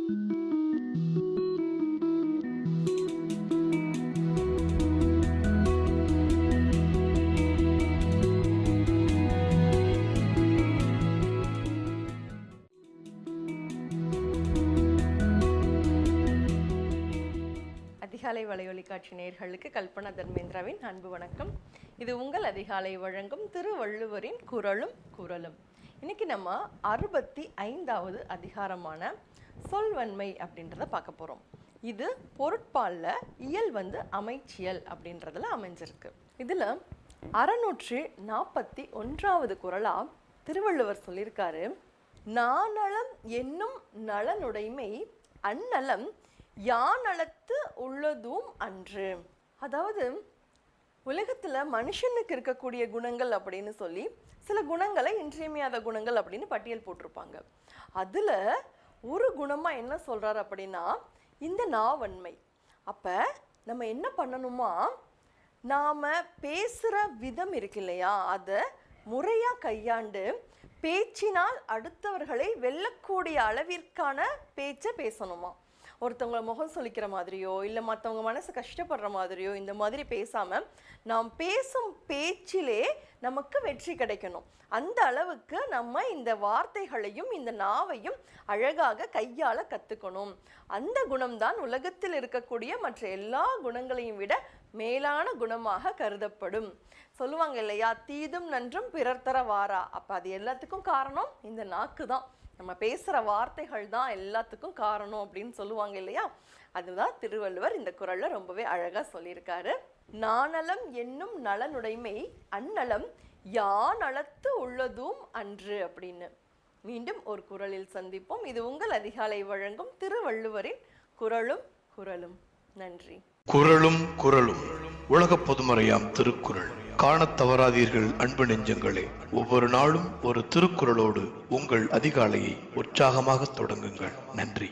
அதிகாலை வலையொலி காட்சி நேயர்களுக்கு கல்பனா தர்மேந்திராவின் அன்பு வணக்கம். இது உங்கள் அதிகாலை வழங்கும் திருவள்ளுவரின் குறளும் குறளும். இன்னைக்கு நம்ம 65வது அதிகாரமான சொல்வன்மை அப்படின்றத பார்க்க போறோம். இது பொருட்பால்ல இயல் அமைச்சியல் அப்படின்றதுல அமைஞ்சிருக்கு. இதுல 641வது குறளா திருவள்ளுவர் சொல்லியிருக்காரு, நாணலம் என்னும் நலனுடைமை அந்நலம் யானலத்து உள்ளதும் அன்று. அதாவது உலகத்துல மனுஷனுக்கு இருக்கக்கூடிய குணங்கள் அப்படின்னு சொல்லி சில குணங்களை இன்றியமையாத குணங்கள் அப்படின்னு பட்டியல் போட்டிருப்பாங்க. அதுல ஒரு குணமா என்ன சொல்றாரு அப்படின்னா இந்த நாவன்மை. அப்ப நம்ம என்ன பண்ணணுமா, நாம பேசுற விதம் இருக்கு இல்லையா, அதை முறையா கையாண்டு பேச்சினால் அடுத்தவர்களை வெல்லக்கூடிய அளவிற்கான பேச்சை பேசணுமா. ஒருத்தவங்களை முகம் சொல்லிக்கிற மாதிரியோ இல்லை மற்றவங்க மனசு கஷ்டப்படுற மாதிரியோ இந்த மாதிரி பேசாமல் நாம் பேசும் பேச்சிலே நமக்கு வெற்றி கிடைக்கணும். அந்த அளவுக்கு நம்ம இந்த வார்த்தைகளையும் இந்த நாவையும் அழகாக கையாள கற்றுக்கணும். அந்த குணம்தான் உலகத்தில் இருக்கக்கூடிய மற்ற எல்லா குணங்களையும் விட மேலான குணமாக கருதப்படும். சொல்லுவாங்க இல்லையா, தீதும் நன்றும் பிறர் தர வாரா. அப்போ அது எல்லாத்துக்கும் காரணம் இந்த நாக்கு தான். நம்ம பேசுகிற வார்த்தைகள் தான் எல்லாத்துக்கும் காரணம் அப்படின்னு சொல்லுவாங்க இல்லையா. அதுதான் திருவள்ளுவர் இந்த குறளில் ரொம்பவே அழகாக சொல்லியிருக்காரு. நாணலம் என்னும் நலனுடைமை அந்நலம் யானலத்து உள்ளதும் அன்று அப்படின்னு. மீண்டும் ஒரு குறளில் சந்திப்போம். இது உங்கள் அதிகாலை வழங்கும் திருவள்ளுவரின் குறளும் குறளும். நன்றி. குறளும் குறளும் உலக பொதுமறையாம் திருக்குறள். காணத் தவறாதீர்கள் அன்பு நெஞ்சங்களே. ஒவ்வொரு நாளும் ஒரு திருக்குறளோடு உங்கள் அதிகாலையை உற்சாகமாக தொடங்குங்கள். நன்றி.